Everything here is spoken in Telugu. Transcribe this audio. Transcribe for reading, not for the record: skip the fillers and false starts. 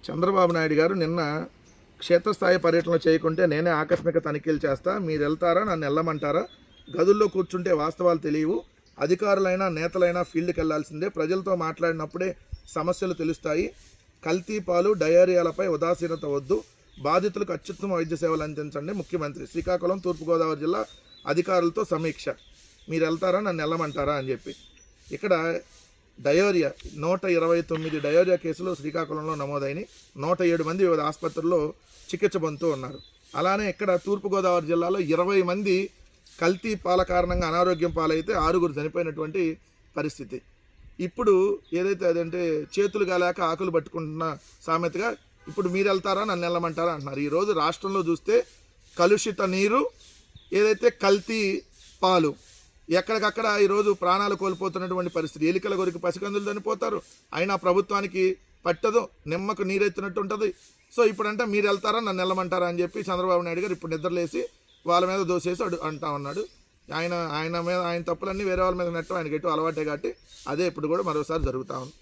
చంద్రబాబు నాయుడు గారు నిన్న క్షేత్రస్థాయి పర్యటనలు చేయకుంటే నేనే ఆకస్మిక తనిఖీలు చేస్తా, మీరు వెళ్తారా, నన్ను వెళ్ళమంటారా, గదుల్లో కూర్చుంటే వాస్తవాలు తెలియవు, అధికారులైనా నేతలైనా ఫీల్డ్కి వెళ్లాల్సిందే, ప్రజలతో మాట్లాడినప్పుడే సమస్యలు తెలుస్తాయి, కల్తీ పాలు డయేరియాలపై ఉదాసీనత వద్దు, బాధితులకు అత్యుత్తమ వైద్య సేవలు అందించండి. ముఖ్యమంత్రి శ్రీకాకుళం తూర్పుగోదావరి జిల్లా అధికారులతో సమీక్ష, మీరు వెళ్తారా, నన్ను వెళ్ళమంటారా అని చెప్పి. ఇక్కడ డయోరియా 129 డయోరియా కేసులు శ్రీకాకుళంలో నమోదైనవి. 107 మంది వివిధ ఆసుపత్రుల్లో చికిత్స పొందుతూ ఉన్నారు. అలానే ఇక్కడ తూర్పుగోదావరి జిల్లాలో 20 మంది కల్తీ పాల కారణంగా అనారోగ్యం పాలైతే 6 చనిపోయినటువంటి పరిస్థితి. ఇప్పుడు ఏదైతే అదంటే చేతులు గాలేక ఆకులు పట్టుకుంటున్న సామెతగా ఇప్పుడు మీరు వెళ్తారా, నన్ను వెళ్ళమంటారా అంటున్నారు. ఈరోజు రాష్ట్రంలో చూస్తే కలుషిత నీరు, ఏదైతే కల్తీ పాలు, ఎక్కడికక్కడ ఈరోజు ప్రాణాలు కోల్పోతున్నటువంటి పరిస్థితి. ఎలికల కొరికి పసికందులు చనిపోతారు, అయినా ప్రభుత్వానికి పట్టదు, నిమ్మకు నీరెత్తినట్టు ఉంటుంది. సో ఇప్పుడంటే మీరు వెళ్తారా, నన్ను వెళ్ళమంటారా అని చెప్పి చంద్రబాబు నాయుడు గారు ఇప్పుడు నిద్రలేసి వాళ్ళ మీద దోసేసి అంటా ఉన్నాడు. ఆయన తప్పులన్నీ వేరే వాళ్ళ మీద నెట్టం ఆయనకి ఎటు అలవాటే కాబట్టి అదే ఇప్పుడు కూడా మరోసారి జరుగుతూ ఉంది.